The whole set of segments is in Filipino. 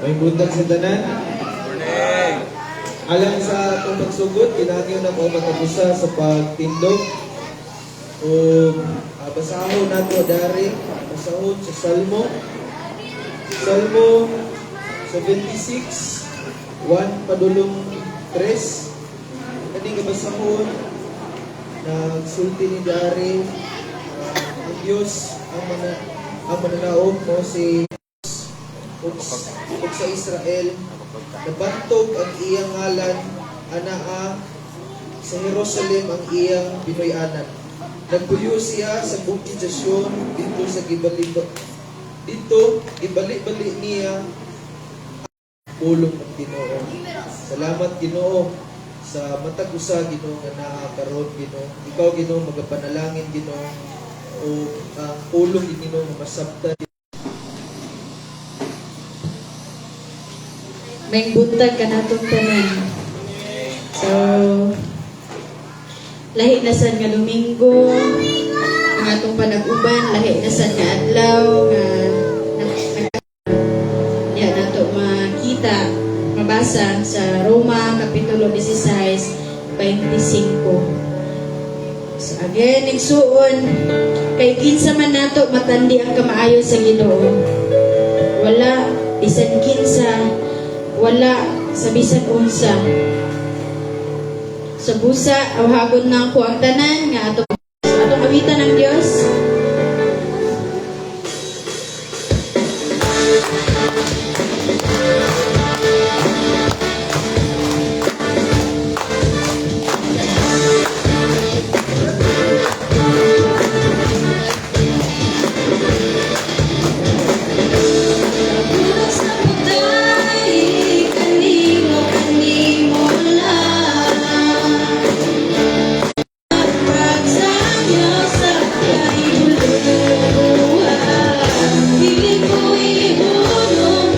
May buntag sa tanan. Alang sa itong pagsugod, kinahangyo na ko matapusa sa pagtindog. O basahon nato dari, basahon sa Salmo. Salmo 76, 1 padulong 3. Kaning basahon, nagsulti ni dari, ang Diyos, ang mananaog mo si ug sa Israel, nabantog ang iyang ngalan, anaa sa Jerusalem ang iyang binoy-anan. Nagpuyo siya sa bukid sa Sion, dito ibalik-balik niya pulong ng Ginoo. Salamat Ginoo sa matag usa Ginoo nga naa karon Ginoo. Ikaw Ginoo magapanalangin Ginoo o ang pulong ni Ginoo nga masabtan. May buntag ka natong tanan. So, lahi na sad nga Domingo, ang atong panag-uban, lahi na sad nga adlaw, nga yan nato makita, mabasa sa Roma, Kapitulo 16, 25. So, again, nagsuon, kay kinsa man nato matandi ang kamaayo sa Ginoo. Wala, bisan kinsa, wala sa bisan unsa. Sa busa, awhagon na ako ang tanan nga atong awitan ng Dios. Piling ko ihulog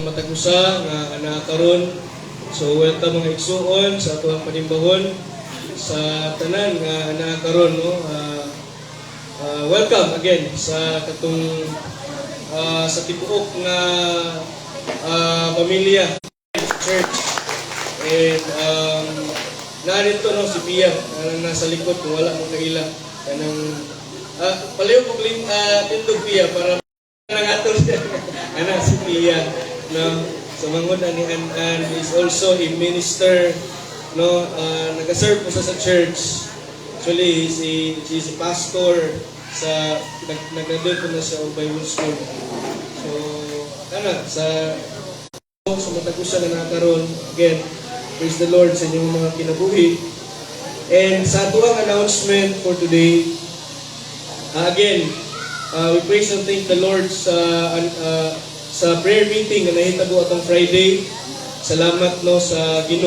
matag usa nga ana karon. So welcome mga igsuon sa atong panimbahon sa tanan nga ana karon no. Welcome again sa katong sa tibuok nga pamilya church. And narito no si Pia nang nasa likod kung wala mo kaila kanang palayo ko tindog Pia para nang atol siya. Ana si Pia no. So mangod ani An is also a minister no, nag-serve po sa church. Actually she's a pastor sa nagdadol po na sa Bible School. So kana sa matag-usa na nakaroon again, praise the Lord sa inyong mga kinabuhi. And sa tuwang announcement for today, again, we praise and thank the Lord sa prayer meeting na nahitabo atong Friday. Salamat no sa Ginoo.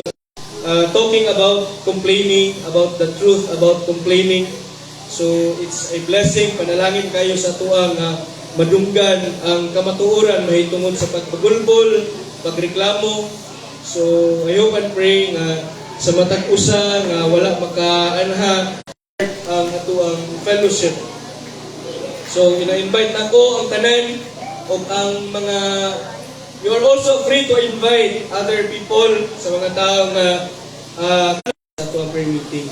Talking about complaining, about the truth about complaining. So it's a blessing. Panalangin kayo sa tuang madunggan ang kamatuoran mahitungod sa pagpagulbol, pagreklamo. So I hope and pray nga sa matag usa nga wala makaanha ang atuang fellowship. So ina-invite nako ang tanan o ang mga, you are also free to invite other people sa mga tao nga sa atuang prayer meeting.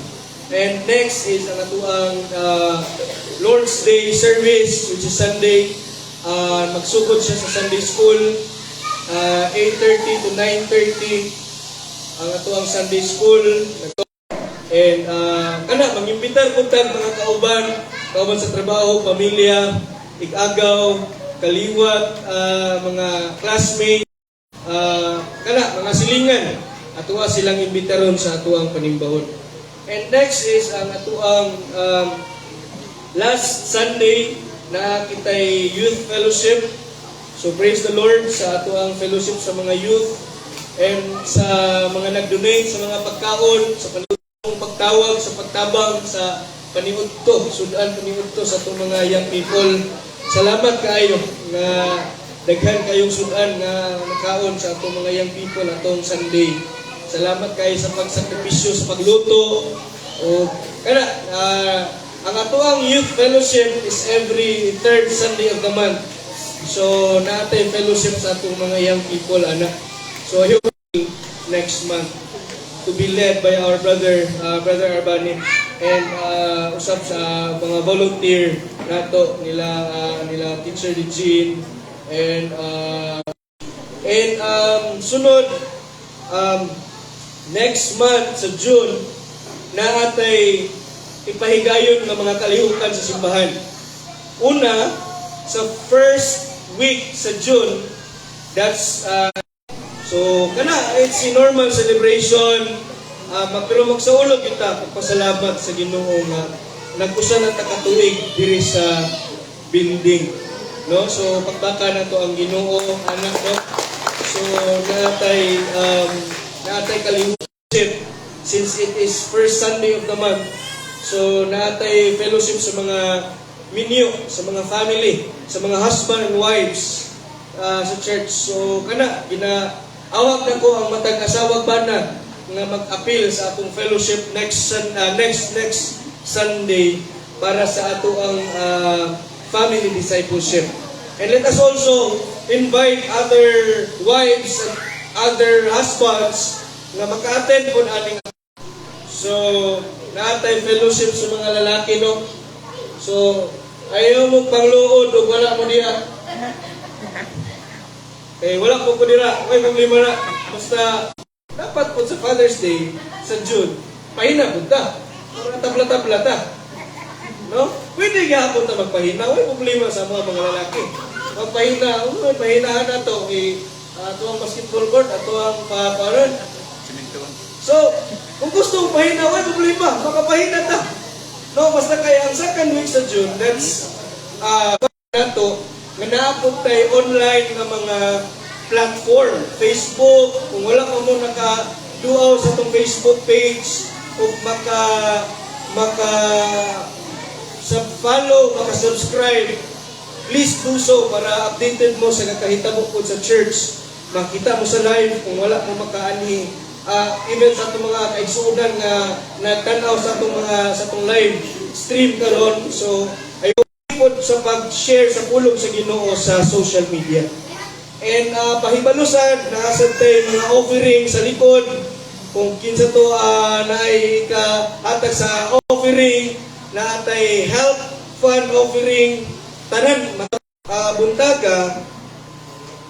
And next is ang atuang Lord's Day service, which is Sunday. Magsugod siya sa Sunday School, 8:30 to 9:30 ang atuang Sunday School. And mangyumbitar po tag mga kauban sa trabaho, pamilya, igagaw, kaliwat, mga classmates, mga silingan, atuwa silang imbitaron sa atuang panimbahon. And next is ang atuang last Sunday na kitay youth fellowship. So praise the Lord sa atuang fellowship sa mga youth and sa mga nag-donate sa mga pagkaon, sa pagtawag, sa pagtabang, sa paniudto, sudan paniudto sa itong mga young people. Salamat kayo nga daghan kayong sudan nga nakaon sa atong mga young people atong Sunday. Salamat kayo sa pagsakripisyo, sa pagluto. O ang atuang youth fellowship is every third Sunday of the month. So natin fellowship sa atong mga young people anak. So I hope next month to be led by our brother Arbani and usap sa mga volunteer nato nila Teacher Regine and sunod next month sa June naatay ipahigayon ng mga kalihukan sa simbahan. Una, sa first week sa June, that's so it's a normal celebration. Pero magsaulog kita pagpasalamat sa Ginoo nga nag-usa na takatuig diri sa building, no? So pagbaka na to ang Ginoo anak, no? So naatay kalihukan since it is first Sunday of the month. So naatay fellowship sa mga minyo, sa mga family, sa mga husband and wives sa church. So ginaawag na ko ang matag-asawag bana nga mag-appeal sa atong fellowship next Sunday para sa ato ang family discipleship. And let us also invite other wives and other husbands nga maka-attend po aning. So naatay fellowship sa mga lalaki, no? So ayaw mo pangluod o wala mo diha. Wala po ko dira. Okay, problema na. Basta dapat po sa Father's Day sa June, pahina po ta. Para tabla-tabla ta. No? Pwede gahapon ta magpahina. Wala problema sa mga lalaki. Magpahina. Pahinahan na to. Ito ang basketball court. Ito ang paparon. So, kung gusto mong pahina, wala problema. Makapahina ta. No, basta kaya ang second week sa June, that's nato, nga naapot tayo online ng mga platform, Facebook, kung wala ka mo naka-duaw sa itong Facebook page, kung follow, maka-subscribe, please do so para updated mo sa nakahitabo po sa church makita mo sa live kung wala mo makaani. Even sa itong mga kaigsuunan nga nagtanaw sa itong live stream karon. So, ayaw po sa pag-share sa pulong sa Ginoo sa social media. And pahibalusan, naasad tayo mga offering sa likod. Kung kinsa to na ay kahatag sa offering, na atay help fund offering, tanan, buntaga,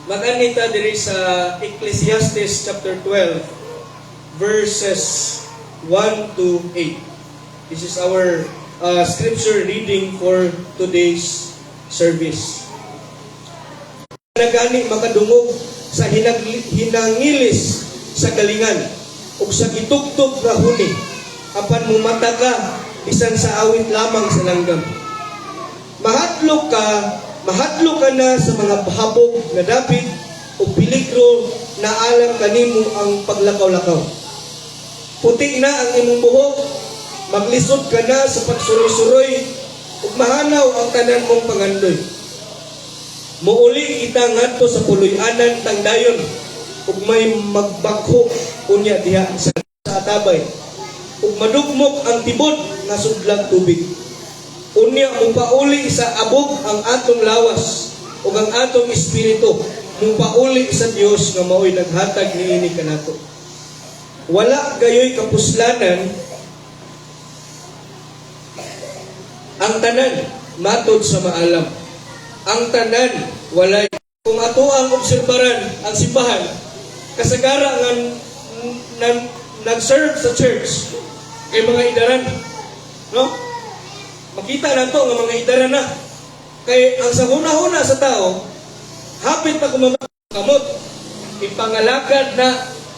mag-anita diri sa Ecclesiastes chapter 12, verses 1 to 8. This is our scripture reading for today's service. Nagani makadungog sa hinangilis sa galingan ug sa gitugtog nga huni apan mumata ka bisan sa awit lamang sa langgam. Mahadlok ka na sa mga habog na dapit ug peligro na alam kanimo ang paglakaw-lakaw. Puti na ang imong buhok, maglisod ka na sa pagsuroy-suroy ug mahanaw ang tanan mong pangandoy. Muuli kita ngadto sa puloy-anan tangdayon ug may magbakho unya diha sa atabay ug madugmok ang tibod nga sudlag tubig. Unya mupauli sa abog ang atong lawas ug ang atong espiritu mupauli sa Dios nga mao'y naghatag niini kanato. Wala gayoy kapuslanan ang tanan matod sa maalam. Ang tanan walay. Kung ato ang obserbaran ang simbahan, kasagara nga nag-serve sa church kay mga idaran, no? Makita na to nga mga idaran na. Kay ang sa huna-huna sa tao, hapit na kumakamot, ipangalagad na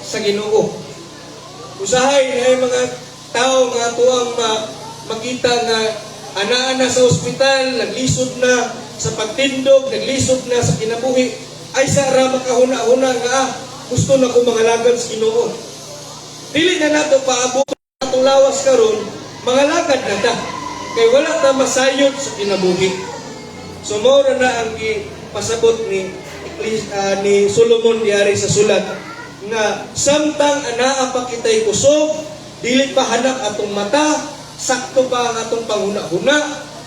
sa Ginoo. Usahay na yung mga tao nga tuang makita nga ana-ana sa ospital, naglisod na sa pagtindog, naglisod na sa kinabuhi, ay sara makahuna-huna nga gusto na ko mangalagad sa Ginoo. Dili na nato paabot atong lawas karon, mangalagad na ta. Kay wala ta masayod sa kinabuhi. So mao na ang pasabot ni Solomon diari sa sulat nga samtang anaa pa kitay kusog, dili pa hanak atong mata, sakto pa ang atong panghuna-huna,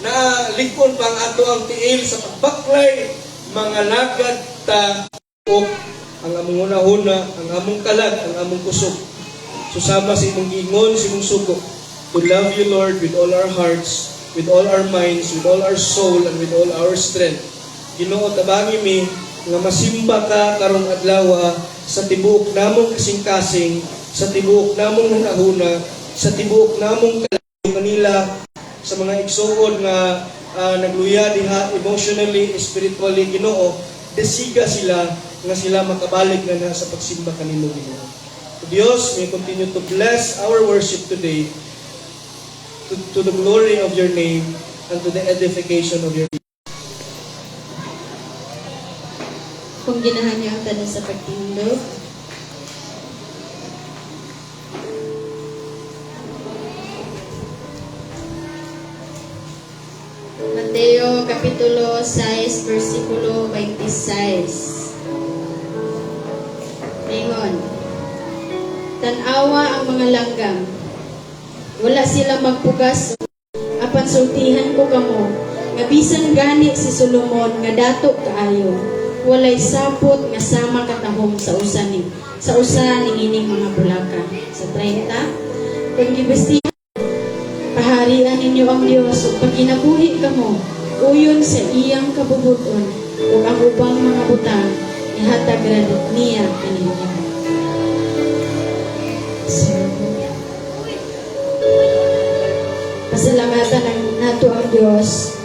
naalikon pa ang ato ang tiil sa pagbaklay, mga lagad ta o ang among huna-huna, ang among kalag, ang among kusog. Susama sa imong gingon, sa imong sugo, to love you, Lord, with all our hearts, with all our minds, with all our soul, and with all our strength. Ginoo, tabangi mi nga masimba ka karong adlaw sa tibuok namong kasing-kasing, sa tibuok namong huna-huna, sa tibuok namong kanila, sa mga igsuon nga nagluya diha emotionally, spiritually, Ginoo, desiga sila nga sila makabalik na sa pagsimba kanimo, Ginoo. Dios, may continue to bless our worship today to the glory of your name and to the edification of your name. Kung ginahan niyo ang tanan sa pagtindog, Mateo Kapitulo 6, versikulo 26. Ingon, tanawa ang mga langgam, wala sila magpugas, apan sultihan ko kamo, nga bisan gani si Solomon nga dato kaayo, walay sapot nga sama katahom sa usa ning ining mga bulaka. Sa 30, kung gibesti paharian ninyo ang Dios ug pag kinabuhi kamo uyon sa iyang kabubuton ug ang ubang mga butang ihatag niya kaninyo. Pasalamatan ang nato ang Dios.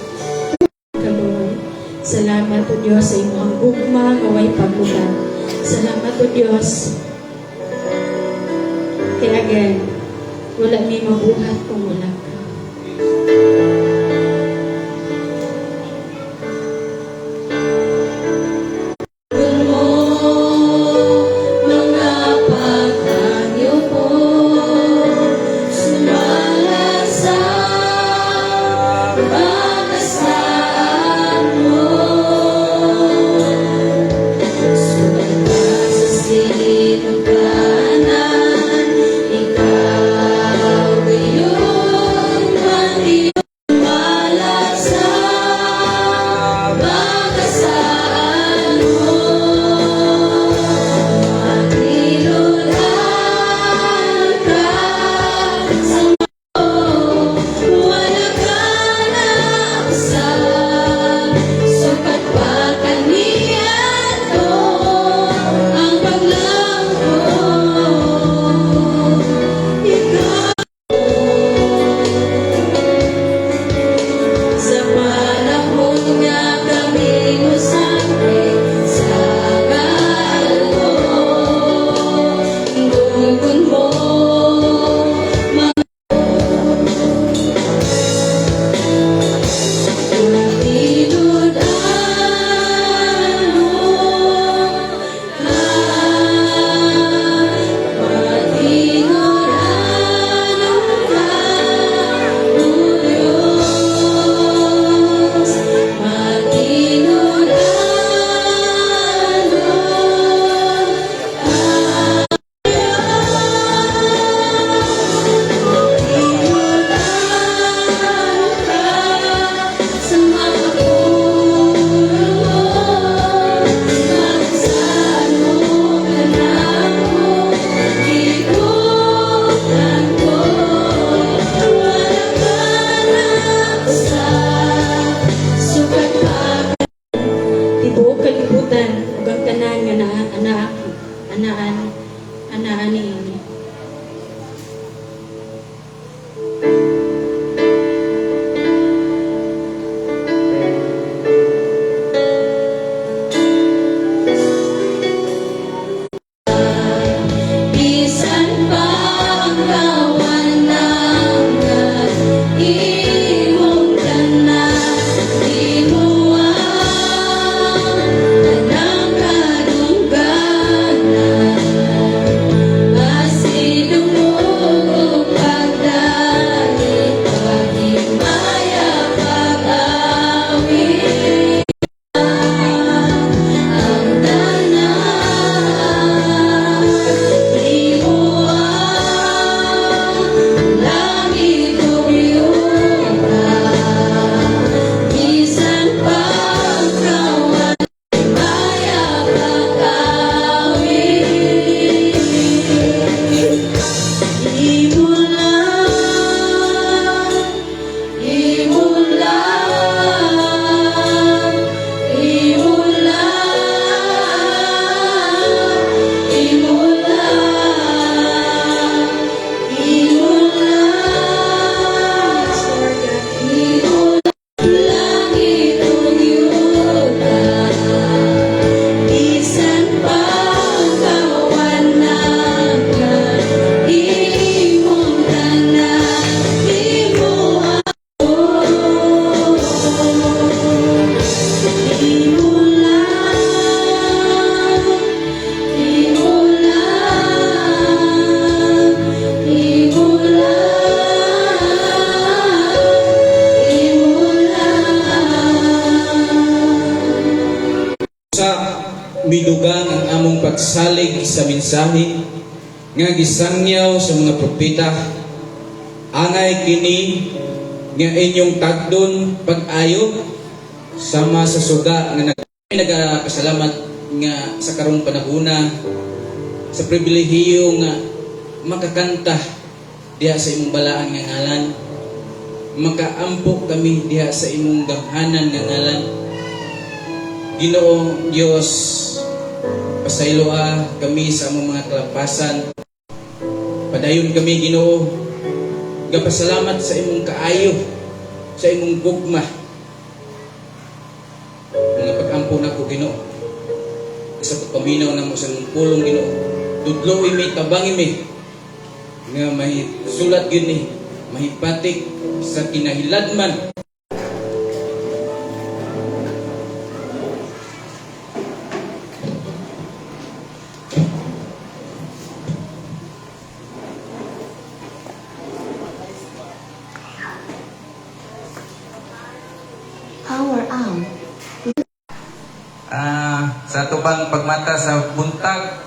Salamat o Diyos sa imong gugma nga way paglugan. Salamat o Diyos. Kaya again, wala may mabuhat kung wala ka. midugang ang among pagsalig sa mensahe nga gisangyaw sa mga propeta. Angay kini nga inyong tagdon pag-ayo sama sa suga nga nagpasalamat nga sa karong panahona sa pribilehiyo nga makakanta diha sa imong balaan nga ngalan, makaampo kami diha sa imong gamhanan nga ngalan. Ginoo Dios, pasayloa kami sa among mga kalapasan. Padayon kami Ginoo, gapasalamat sa imong kaayo, sa imong gugma. Mga pag-ampo nako Ginoo, sa pagpaminaw namo sa imong pulong Ginoo. Tudloy mi, tabangi mi nga mahisulat gyud ni, mahipatik sa kinahiladman. Power on. Sa tubang pagmata sa buntag,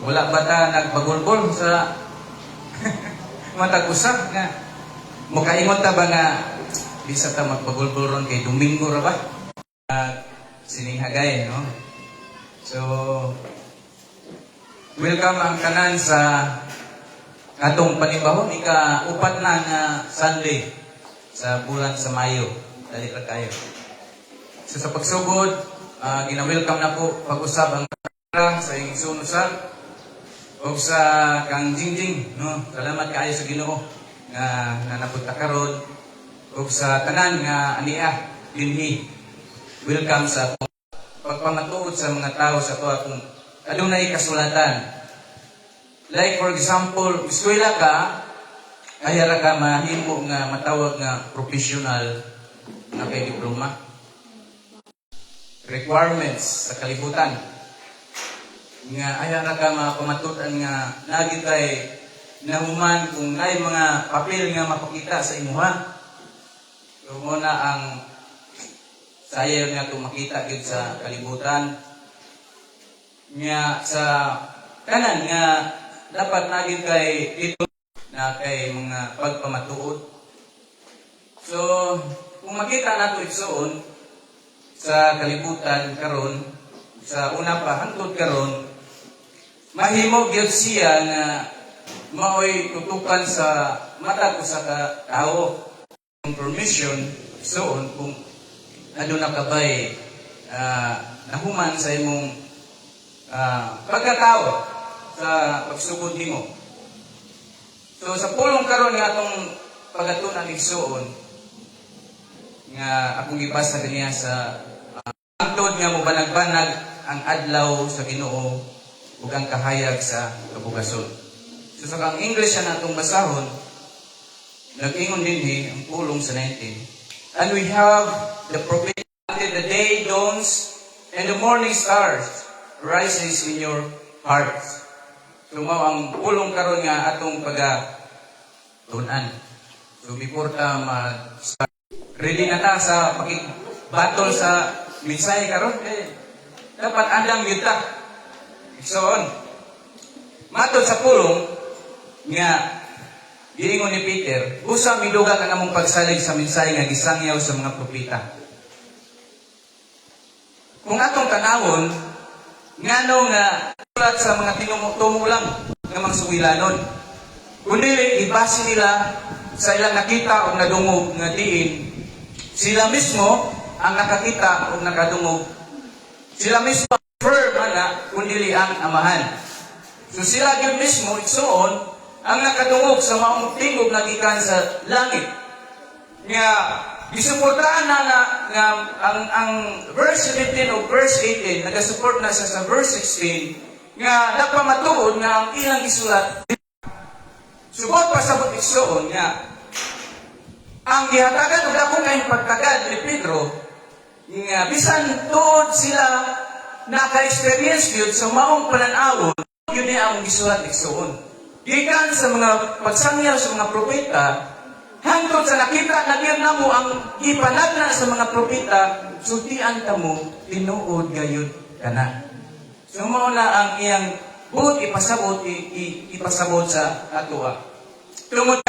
wala ba ta nagpagulbol sa matag usab nga mukaingon ta ba nga bisa ta magpagulbol ron kay Domingo ra ba? Sinihagay, no? So welcome ang kanan sa atong panibahon ika-upat na nga Sunday sa bulan sa Mayo. Dali ra kayo. So sa pagsugod, gina-welcome na po pag-usab ang sa iyong sunusab o sa kang Jingjing, no? Salamat kaayo sa Ginoo nga napunta karon o sa tanan nga aniya dinhi. Welcome sa pagpamatuod sa mga tao sa to akong adunay kasulatan. Like for example, eskwela ka, ayara ka mahimo nga matawag nga professional na kay diploma. Requirements sa kalibutan nga ayaw na ka mapamatutan nga lagi kay nahuman kung ay mga papel nga mapakita sa imuha. So muna ang sayaw nga itong makita gid sa kalibutan nga sa kanan nga dapat naging kay dito na kay mga pagpamatuod. So kung makita nato igsoon sa kalibutan karon, sa una pa hangtod karon, mahimo gyud siya nga maoy tutukan sa mata ko sa tao. Information soon kung ano na kabay nahuman sa imong pagkatao sa pagsugod nimo. So sa pulong karon nga atong pagatunan igsoon nga akong gibasa kaniya sa hangtod nga mobanag-banag ang adlaw sa Ginoo ug ang kahayag sa kabugason. So sa kang English na atong basahon, nag-ingon dinhi ang pulong sa 19. And we have the prophet until the day dawns and the morning stars rises in your hearts. So mao ang pulong karon nga atong pagatunan. So before ta mag-start, ready na ta sa pag-battle sa mensahe karon dapat andam gyud ta. Igsoon. Matod sa pulong nga giingon ni Peter, usa miduga ka namong pagsalig sa mensahe nga gisangyaw sa mga propeta. Kung atong tanawon, ngano nga sulat sa mga tinumulang nga mga suwilanon, kundi ibase nila sa ilang nakita o nadungog nga diin, sila mismo ang nakakita o nakadungog. Sila mismo ang firm na kundi ang amahan. So sila gyud mismo igsoon ang nakadungog sa maong tingog na gikan sa langit. Nga gisuportahan na nga ang verse 17 o verse 18 nagasupport na sa verse 16 nga nagpamatuod nga ang ilang isulat. Subot pasabot igsoon nga ang gihatagan og akong kayong pagtagad ni Pedro nga bisan tuod sila naka-experience gyud sa maong pananawon, yun ang gisulat igsoon. Gikan sa mga pagsangyaw sa mga propeta, hangtod sa nakita na gyud namo ang gipanagna sa mga propeta, sultian ta mo tinuod gayud kana. So mao na ang iyang buot ipasabot ipasabot sa atoa. Tungod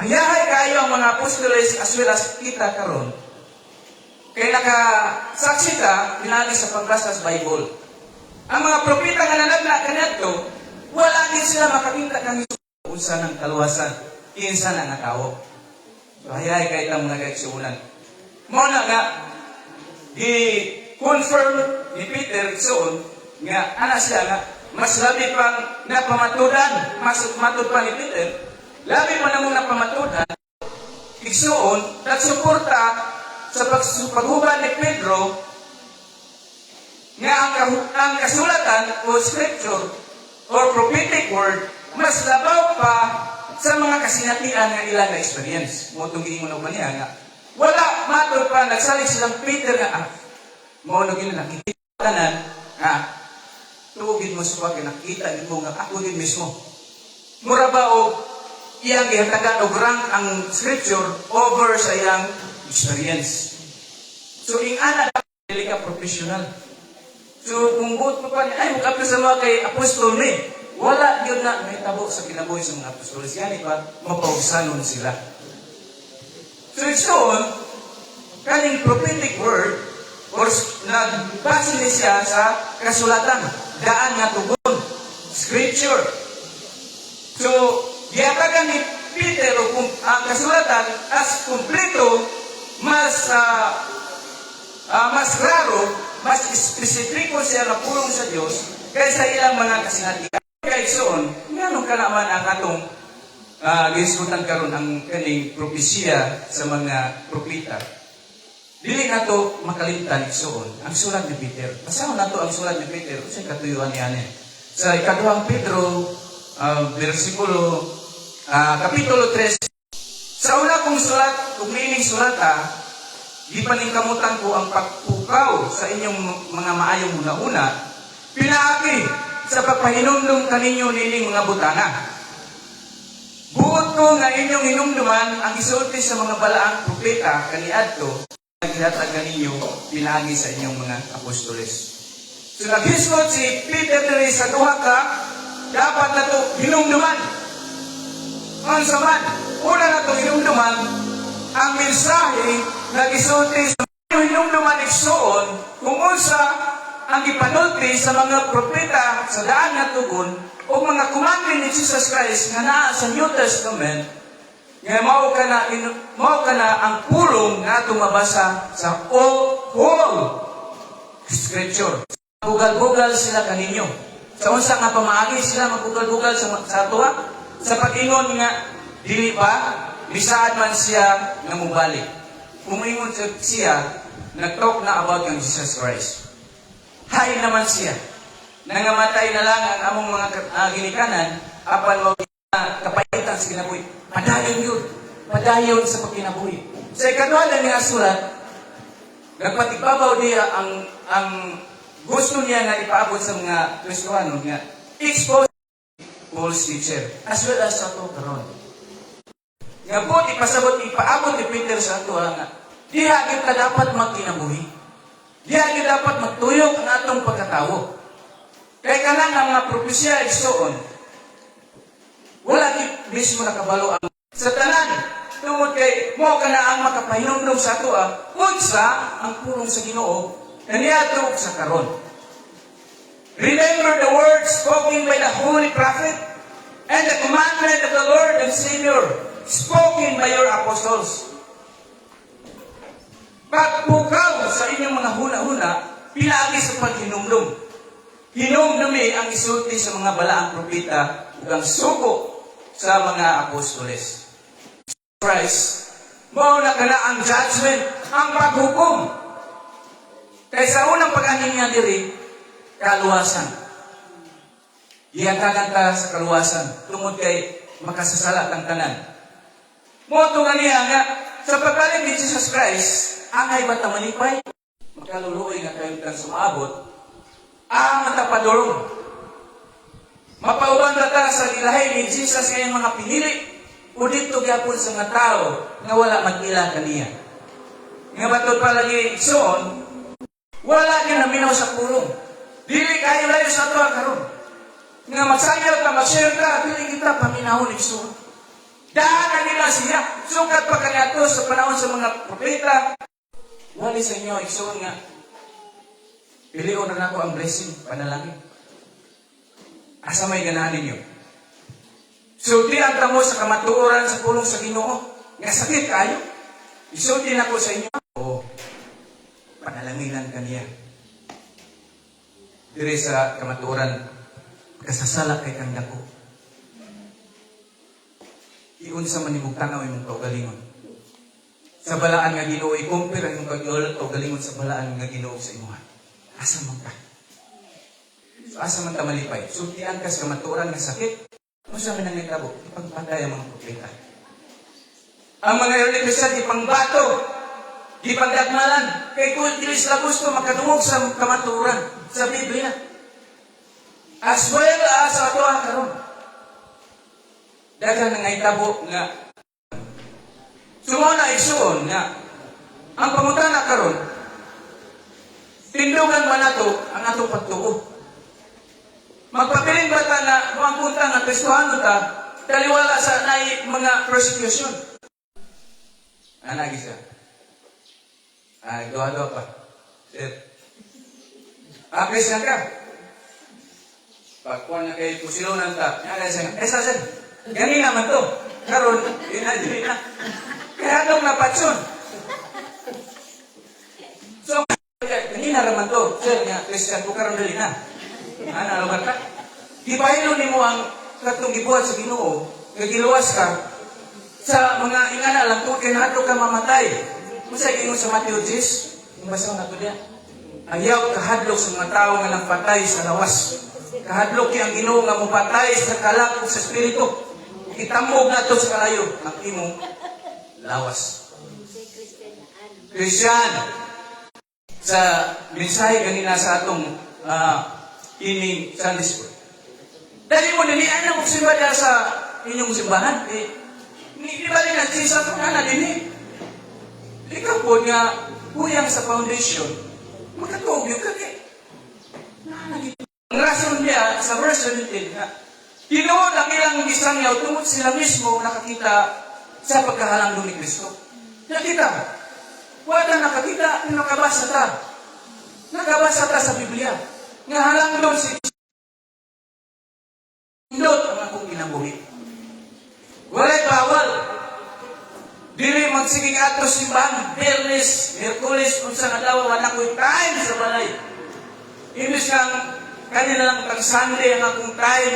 ang yahay kayo ang mga apostoles as well as kita karon. Kay nakasaksi ka pinagi sa pagbasa sa Bible. Ang mga propeta nga nanagna kanadto, wala din sila makakita kang unsa ng kaluwasan, kinsa na nga tawo. So hayay kay tang mga kaigsuonan. Mao na nga i-confirm ni Peter igsoon nga ana siya nga mas labi pang napamatudan, mas matud pa ni Peter, labi pa namong napamatudan, igsoon, nagsuporta sa paghuban ni Pedro nga ang kasulatan o scripture or prophetic word mas labaw pa sa mga kasinatian nga ilang na experience. Mo itong giingon na niya nga, wala matod pa, nagsalig silang Peter nga, mo nung ginang nakikita tanan, tuugin mo sa pagka nakita din mo nga ako din mismo. Mura ba o iyang gihatagan o rank ang scripture over sa iyang experience. So, ana dili ka professional. So, kung buot mo pa niya, ay, mag-apos sa mga kay apostol ni, wala yun na may tabo sa kinabuhi sa mga apostol. Yan pa, mapausanon sila. So, igsoon, kaning prophetic word, or nagbase siya sa kasulatan, daan nga tugon, scripture. So, giyatagan ni Peter ang kasulatan as kumpleto, mas klaro, mas spesifiko siya na pulong sa Diyos kaysa ilang mga kasinatian. Kaya igsoon, ngano ka naman ang atong gisgutan karon ang kaning propesya sa mga propeta. Dili na to makalimtan igsoon ang sulat ni Peter. Basahon na to ang sulat ni Peter sa katuyuan niya. Sa ikaduhang Pedro, versikulo, kapitulo 3, sa una kong sulat, kung nining sulata, di paningkamutan ko ang pagpukaw sa inyong mga maayong una-una, pinaagi sa pagpahinumdum kaninyo nining mga butana. Buot ko nga inyong hinumduman ang isulti sa mga balaang propeta kaniadto, naghihatag kaninyo pinaagi sa inyong mga apostoles. So naghisgot si Peter diri sa duha ka, dapat na to hinumduman. Ang saman, una na to hinumduman, ang mensahe nag-isulti sa hinumduman igsoon kung unsa ang ipanulti sa mga propeta sa daan nga tugon o mga commandment ni Jesus Christ nga naa sa New Testament nga mao ka na ang pulong nga atong mabasa sa whole scripture. Bugal-bugal sila kaninyo. Sa unsa nga pamaagi sila magbugal-bugal sa atoa sa pag-ingon nga dili ba bisaad man siya nga mubalik. Kumingon siya, nag-talk na about yung Jesus Christ. Hay naman siya. Nangamatay na lang ang among mga ginikanan, apan mo kapaitan sa kinabuhi. Padayon yun. Padayon sa pagkinabuhi. Sa ikaduha lang nga sulat, nagpatigbabaw niya ang gusto niya nga ipaabot sa mga Kristohano nga expose false teacher as well as sa ito karon. Nga po, ipaabot ni Peter sa ito nga, di hagit ka dapat magkinabuhi. Di hagit dapat magtuyok ang atong pagkatawo. Kaya ka lang ang mga propesya igsoon, wala mismo nakabalo ang sa tanan. Tungod kay mo ka na ang makapahinumdum sa ito unsa ang pulong sa Ginoo na niadto sa karon. Remember the words spoken by the holy prophet and the commandment of the Lord and Savior spoken by your apostles. Pagpukaw sa inyong mga huna-huna, pinagi sa paghinumdum. Hinumdumi ang isulti sa mga balaang propeta ug ang suko sa mga apostoles. Christ, mao na kana ang judgment, ang paghukom. Kaya sa unang pag-anin niya diri, kaluwasan. Ihatagan ta sa kaluwasan, tungod kay makasasala ang tanan. Moto nga niya nga, sa pagbalik ni Jesus Christ, angay ba tamanipay? Makaluluoy nga kayo kang sumabot, ang matapadorong. Mapauban ta sa ilahay ni Jesus ngayong mga pinili, o dito gyapon sa mga tao nga wala mag-ila kaniya. Nga batod palagi igsoon, Wala din naminaw sa pulong. Dili kayo layo sa ato karon. Nga magsayal ka, mag-share ka, dili kita paminahon ni Igsoon. Daan nila siya. Sukat pa kaniato sa panahon sa mga propeta. Wali sa inyo, Igsoon nga. Pilion na ako ang blessing, panalangin. Asa may ganahan ninyo? Sultihan ka mo sa kamatuoran sa pulong sa Ginoo. Nga sakit kayo. Isulti na ko sa inyo. Oo. Panalanginan ka niya. Dire sa kamatuoran, kasasala kay kang dako. Iunsa man imong tanaw imong kaugalingon. Sa balaan nga Ginoo, i-compare ang imong kaugalingon sa balaan nga Ginoo sa imuha. Asa man ka? So, asa man ka malipay? Sultihan ka sa kamatuoran nga sakit. Kung sa man ang nagtabo, ipagpatay ang mga propeta. Ang mga early Christian, ipangbato, ipagdagmalan, kay kung dili sila gusto makadungog sa kamatuoran, sa Biblia. As well as ato ang karon. Daghang nga itabo nga sumuna igsuon nga ang pangutana karon tindugan ba nato ang atong pagtuo? Magpapiling ba ta na kung punta nga Kristohano ta taliwala sa nay mga persecution? Ana gisa. Doa-doa pa. Sir. Kristiyan ka. Pagkuhan na kay pusilonan ta. Nga siya. Sir. Ganina man to. Karon, inadili na. Kaya itong napatsun. So, ganina raman to. Sir, nga, Christian ko karon dali na. Ano ba ka? Gipahilo ni mo ang katong gibuhat sa Ginoo. Kagiluwas ka sa mga ingana lang to kay nato ka mamatay. Masa Ginoo sa Matthew 10, yung basaw na to diya. Ayaw kahadlok sa mga tao nga nang patay sa lawas. Kahadlok ang Ginoo nga mopatay sa kalak sa espiritu. Kitambog na to sa kalayo ang imong lawas. Christian, sa mensahe kanina sa atong ining Sunday School. Dali mo din, ay na magsimba dyan sa inyong simbahan. Di ba rin natin sa kanana din ikaw po nga, kuyang sa foundation, magkatuog yung kaki. Ang rason niya, sa verse 17, tinuod ang ilang isang yaw, tungkol sila mismo nakakita sa pagkahalangdong ni Kristo. Nakita mo? Wala nakakita, nakabasa ta. Nakabasa ta sa Biblia. Nga halangdong si Indot ang akong kinabuhi. Wala'y bawal. Dili magsiging ato simbahan, Bernes, Merkulis, kung sa adlaw, wala ko'y time sa balay. Imbis kang kanina lang kang Sunday ang akong time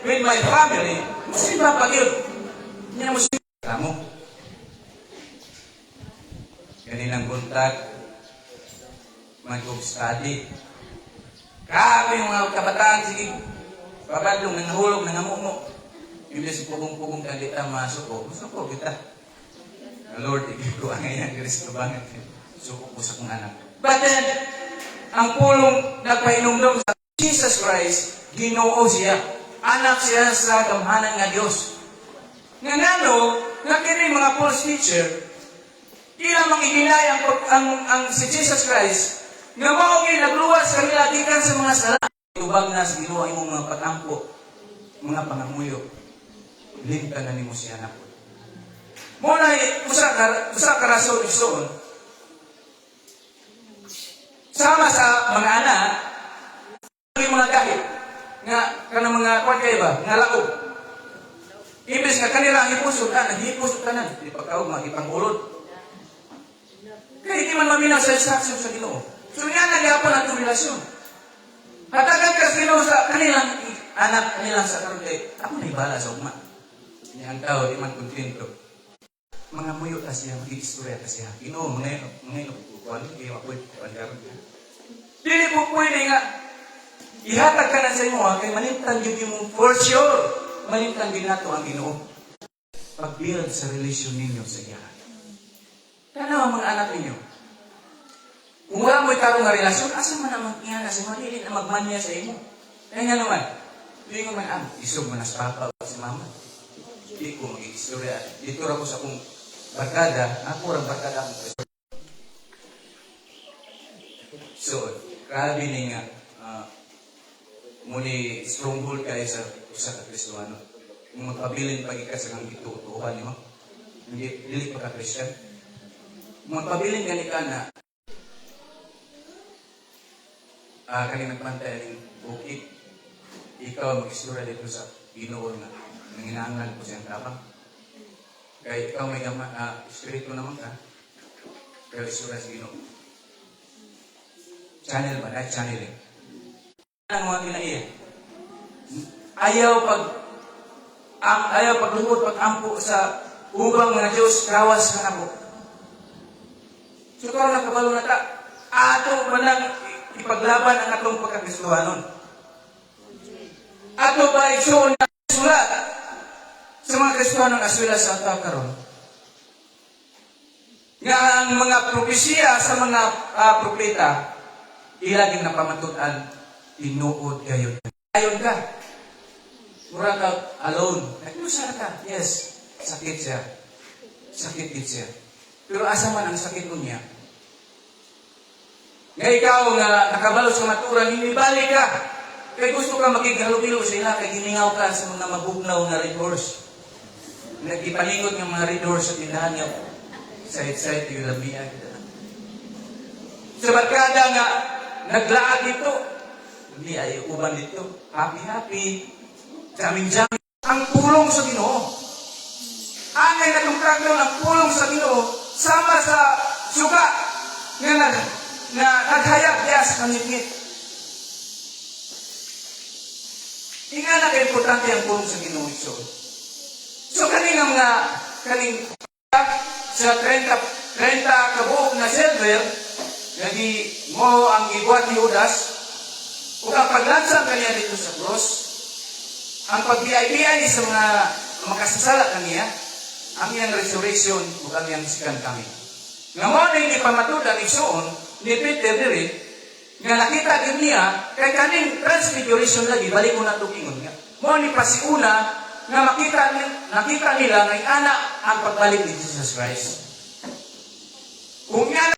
with my family, musimba pa yun. Hindi na musimba. Kamu. Kaninang buntag, mag-study. Kami mga kabataan, sige, babadlong, nangahulog, nangamumo. Imbis pugong-pugong kandita masuk ko, gusto ko kita. Lord, ikaw ang ngayon, Kristo banget. Suko ko sa kong anak. But then, ang pulong nagpainumdum sa Jesus Christ, Ginoo siya. Anak siya sa gamhanan nga Diyos. Nga nano, nakini mga false teacher, ilang mangihinay ang si Jesus Christ, nga maugin nagluwas kanila gikan sa mga sala. Tubag na sa Ginoo imong mga patampo, mga pangamuyo. Linta na ni mo siya na po. Muna usa ka rason isoon. Sama sa mga anak, ang mga kahit nga kanang mga kwan kay ba, nga laog. Imbes nga kanila ang ipusod, naghipusod ka na, di pagkaog, magipangulod. Kaya hindi man maminaw sa instruction sa Ginoo. So nga nagyapon ang relasyon. Hatagan ka sa Ginoo sa kanilang anak, kanilang sa karon kay ako na ibala sa ugma. Ang tao, di man kontento. Mga muyo ta siya, mag-istorya ta siya. Ginoo, mga kukuhan, kaya mapoy, pandaron ka. Dili po pwede nga, ihatag ka na sa imo, kay malimtan yun yung for sure. Malimtan din nato ang Ginoo. Pag-build sa relasyon ninyo sa iya. Tanaw ang mga anak ninyo. Kung wala mo'y tarong nga relasyon, asa man naman nga na sa mga dili na magmanya sa imo. Kaya nga naman, hindi ko man isog mo na sa papa o sa mama. Hindi ko mag-istorya. Dito ako sa kong barkada, ako rin barkada akong Kristo. So, grabe ni nga, muli stronghold kayo sa usa ka Kristohano. Kung magpabilin pagi ka sa kang itutuhan mo, hindi dili pa ka Christian. Kung magpabilin gani ka na, kani nagpantay ng bukid, ikaw mag-istura dito sa Ginoo nga nanginahanglan ko siyang tapang. Kaya ikaw may espiritu naman ka, kaya istura sa Ginoo. Channel ba? Dahil channeling. Ang mga kinaiya. Ayaw paglungkot, pag-ampo sa ubang mga Diyos, rawas ka na po. So, karoon na kabalo na ta, ato manang ipaglaban ang atong pagkakristohanon. Ato ba igsoon na sulat sa mga Kristohanon aswila sa ato karon? Nga ang mga propesya sa mga propeta, ilaging napamatutan, tinuod kayo. Ayon ka. Mura ka alone. Naglusa ka. Yes. Sakit siya. Sakit din siya. Pero asa man ang sakit mo niya? Nga ikaw nga nakabalot sa maturan, hindi balik ka. Kaya gusto ka makighalubilo sa ila, kaya giningaw ka sa mga mabugnaw na red horse. Nagkipalingot ng mga red horse sa tindahan niya. Side-side, yung lamian. Sa barkada nga, naglaag dito. Hindi ay uban dito. Happy-happy. Jamin-jamin. Ang pulong sa Ginoo. Angay na tungkaglaw ang pulong sa Ginoo sama sa suga nga naghayag niya sa kangit-ngit. Inga na ka-importante ang pulong sa Ginoo. So kaning sa 30 kabuok na silver, nagi mo ang ibuat ni Judas, ug ang paglansang kaniya dito sa cross, ang pag-biay-biay sa mga makasasala kaniya, ang iyang resurrection ug ang iyang sikan kami. Nga mo na hindi pamatud ang igsoon ni Peter diri, nga nakita din niya, kay kaning transfiguration lagi, balik ko na tukingon nga. Mo ni pasiuna, nga nakita nila nga anak ang pagbalik ni Jesus Christ. Kung yan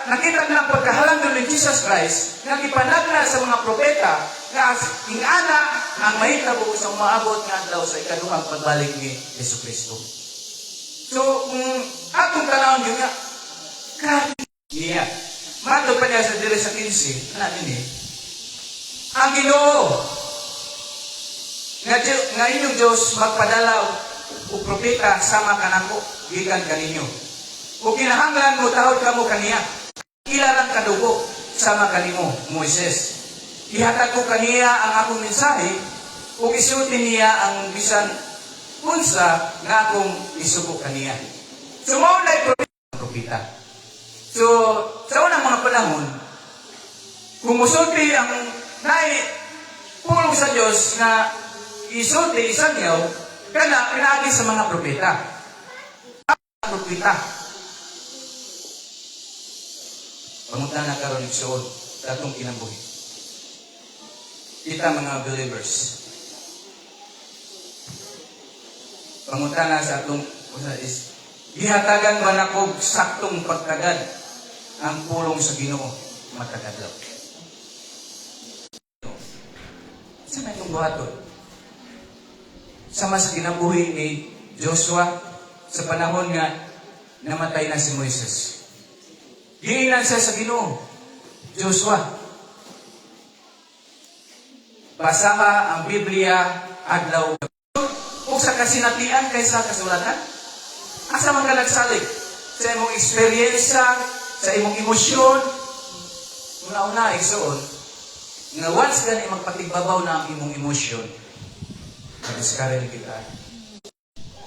nakita nila ang pagkahalang doon ni Jesus Christ, nga ipanagna sa mga propeta, nga ingana ang mahitabo sa umaabot nga daw sa ikaduhang pagbalik ni Yesu Kristo. So, atong tanawon yun nga, niya. Mato pa niya sa dire sa 15, natin ang Ginoo, nga inyong Diyos magpadala o propeta sama kanako, gikan kaninyo. O kinahanglan mo tahod kamo kaniya, ilarang kadugo sama kanimo, Moises. Ihatag ko kaniya ang akong mensahe, o isulti niya ang bisan unsa nga akong isugo kaniya. So, maunay propeta. So, sa unang mga panahon, kung musulti ang pulong sa Diyos na isulti isang yaw, kana pinaagi sa mga propeta. Propeta. Pamunta na karon ng siyon, datong kinabuhi. Kita mga believers. Pamunta na sa atong gihatagan ba na kog saktong pagtagad ang pulong sa Ginoo matagadlaw. Sa may itong buhaton? Sama sa kinabuhi ni Joshua sa panahon nga namatay na si Moises. Giinan siya sa Ginoo, Joshua. Basa ka ang Biblia adlaw o sa kasinatian kaysa kasulatan. Asa man ka nagsalig sa imong eksperyensya, sa imong emosyon. Una-una, igsoon, nga once gani magpatigbabaw na ang imong emosyon, mag-discourage kita.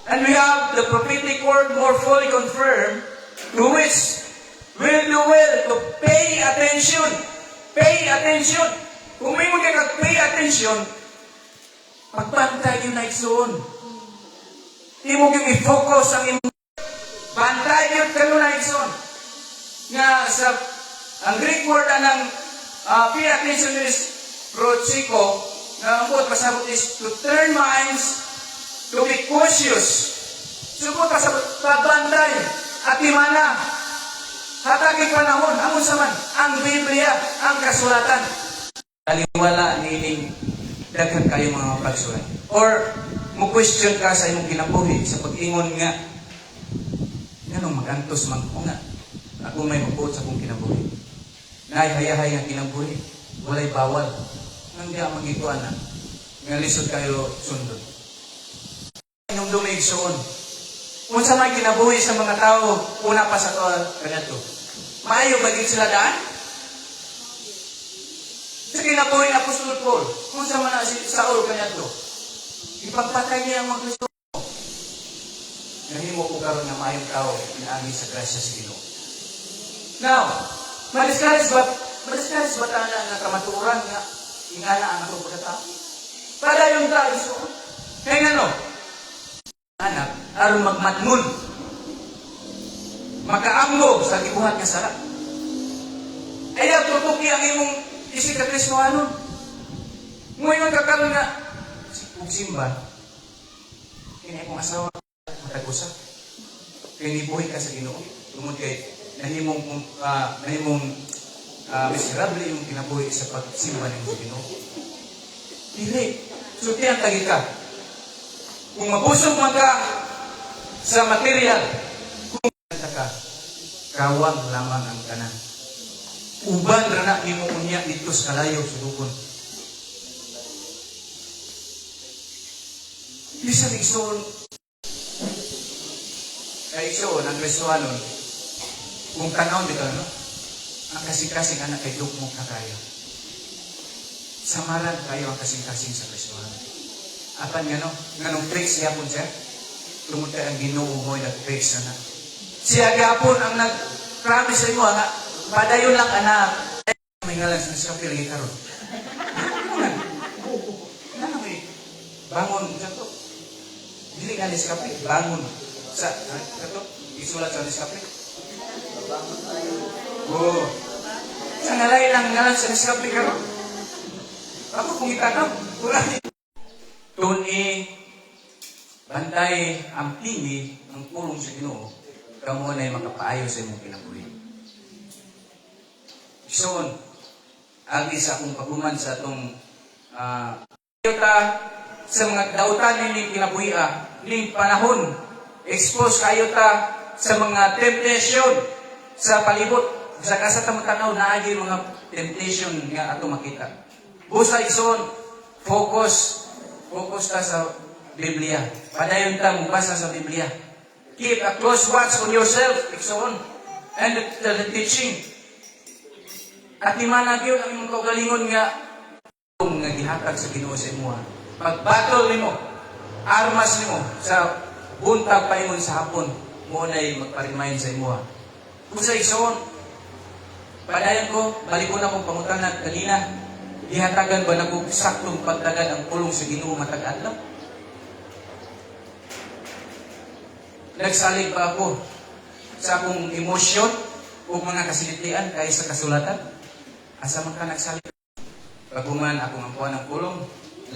And we have the prophetic word more fully confirmed, to which will do well to pay attention. Pay attention. Kung may mga kag-pay attention, pagbantay yun na igsoon. Di mo yung i-focus ang imong bantay yun kayo na igsoon. Nga sa ang Greek word ng pay attention is prochiko, na ang buot pasabot is to turn minds, to be cautious. Subot pasabot, pagbantay, at imana. Hataging panahon, amon sa man, ang Biblia, ang kasulatan. Taliwala nining daghan kayo mga pagsulat. Or, mo-question ka sa imong kinabuhi sa pag-ingon nga, ganong mag-antos man ko nga. Ako may mabuot sa akong kinabuhi. Nahihayahay nga kinabuhi. Walay bawal. Nang di ang magituan na. Nga lisod kayo sundon. Inyong dumigsoon. Kung sa may kinabuhi sa mga tao, una pa sa to, kanyato. Maayo bagay sila daan? Sa kinabuhi na Apostol Paul, kung sa man si Saul kanyato, ipagpatay niya ang mga Kristo. Nahimo ko karon nga maayong tao, inaagi sa grasya sa Ginoo. Now, madiskaris ba tana nga kamatuoran nga ingana ang atong pagkatao? Para yung tao gusto. Kaya ano? Anak, aron magmatmon. Makaamgo sa gibuhat nga sala. Ayaw tutuki ang imong isig ka Kristohanon. Ngayon kakaroon nga, ug simba, kini akong asawa, matag-usa. Kaya nibuhay ka sa Ginoo. Tungod kay nahimong miserable yung kinabuhi sa pagsimba ng Ginoo. Dili. Sutihan tagi ka. Kung mabusog man ka sa material, kung ka, kawang lamang ang kanan. Uban rana nimo unya dito sa kalayo sudukon. Bisa igsoon. Kay igsoon ang Kristohanon. Kung tanaw dito no, ang kasing-kasing anak kay dugmok na kayo. Samaran kayo ang kasing-kasing sa Kristohanon. Apan nga no, nganong tricks siya po siya. Tungod kay ang Ginoo mo nag-tricks na. Siya gapon ang nag-promise sa imo nga padayon lang anak. May ngalan sa Nescafe lagi karon. Ano may bangon kato. Dili nga Nescafe, bangon sa kato. Isulat sa Nescafe. Bangon tayo. Oh. Sa ngalan sa Nescafe karon. Ako kung itanong, tuni, bantay, ang pili, ang pulong sa Ginoo, kamo na makapaayo sa imong kinabuhi. Soon, agi sa akong paguman sa itong sa mga dautan ni kinabuhi, ning panahon, expose kayo ta sa mga temptation sa palibot, sa kasatang tanaw na agi mga temptation nga ato makita. Busa ison, focus ta sa Biblia. Padayon ta magbasa sa Biblia. Keep a close watch on yourself, ison, and the teaching. At imana gyud ang imong kaugalingon nga gihatag sa Ginoo sa imo. Pag-battle nimo, armas nimo sa buntag paingon sa hapon, mo nay magpa-remind sa imo. Kung sa ison, padayon ko, balikon akong pangutanan kanina. Ihatagan ba na kung saktong pagtagad ang pulong sa Ginoo matag adlaw? Nagsalig ba ako sa akong emosyon o mga kasilitian kay sa kasulatan? Asa man ka nagsalig? Paguman akong ampuan ng pulong,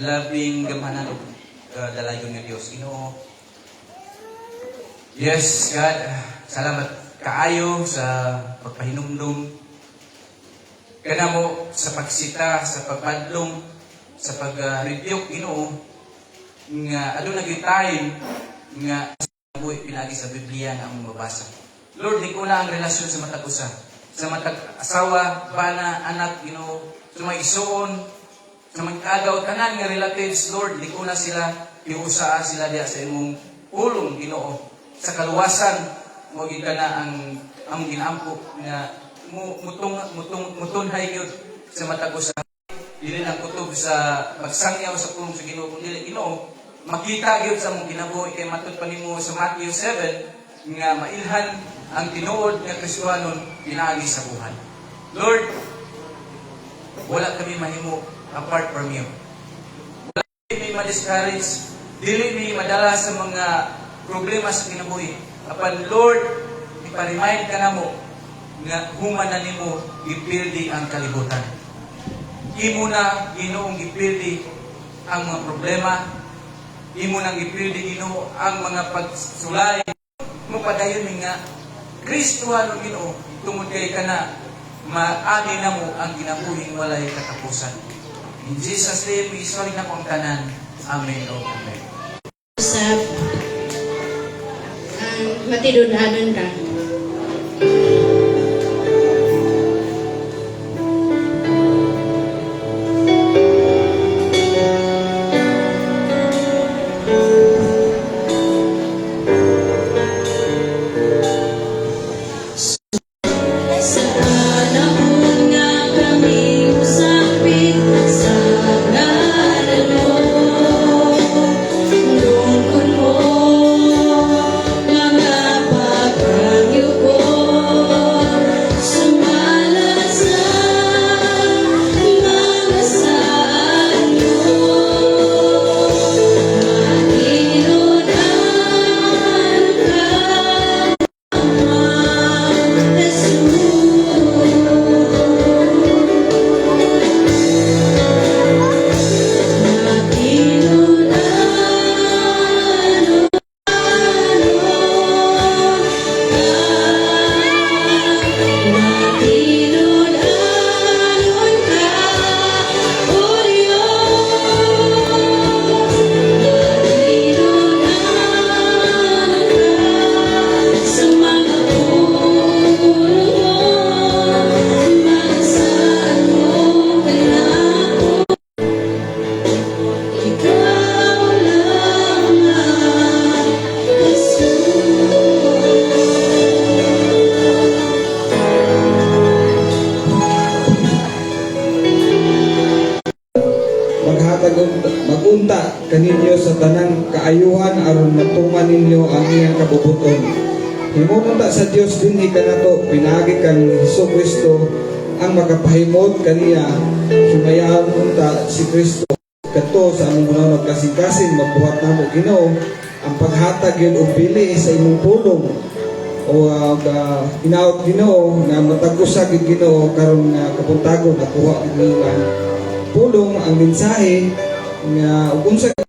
labing gamanan o dalayon ng Diyos. Ginoo. Yes, God. Salamat kaayo sa pagpahinumdum. Kana mo sa pagsita, sa pagpadlong, sa pag-rebuke, Ginoo, nga aduna gyud time nga buhi pinagi sa Biblia nga among mabasa. Lord, di ko na ang relasyon sa matag usa, sa matag asawa, bana, anak, Ginoo, sa mga isuon, sa mga agaw tanan nga relatives, Lord, di ko na sila iusaa sila diha sa imong pulong, Ginoo. Sa kaluwasan mo gid kana ang among ginampo nga mutunhay gyud sa matag usa. Dili lang kutob sa pagsangyaw sa pulong sa Ginoo kun dili Ginoo makita gyud sa mong kinabuhi kay matud pa nimo sa Matthew 7 nga mailhan ang tinuod nga Kristohanon pinaagi sa buhay. Lord, wala kami mahimo apart from you. Wala kami ma-discourage, dili mi madala sa mga problema sa kinabuhi. Apan Lord, ipa-remind ka namo nga human na nimo gipildi ang kalibutan. Imo na Ginoong gipildi ang mga problema. Imo nang gipildi Ginoo ang mga pagsulay mo padayon nga Kristuhan o Ginoo, tungod kay kana maagi na mo ang kinabuhing walay katapusan. In Jesus' name, isuri na kong tanan. Amen o Amen. Usap, matidun-adun ka. Sa panahon nga kami usapin sa ngalan mo, lungkot mo, mga pagkagyo ko, sumalat sa mga saan mo, matinunan ka, magunta kaninyo sa tanang kaayuhan aron matuman ninyo ang iyang kabubuton. Himumunta sa Dios dinhi kanato pinaagi kan Hesus Kristo ang makapahimot kaniya sumayahan unta si Kristo kadto sa among munawag kasing-kasing mabuhat namo Ginoo ang paghatag yun og pili sa imong pulong o inaot Ginoo nga matag-usa gid Ginoo karon nga kapuntagon nakuha gid nila pulong ang mensahe nga ug unsa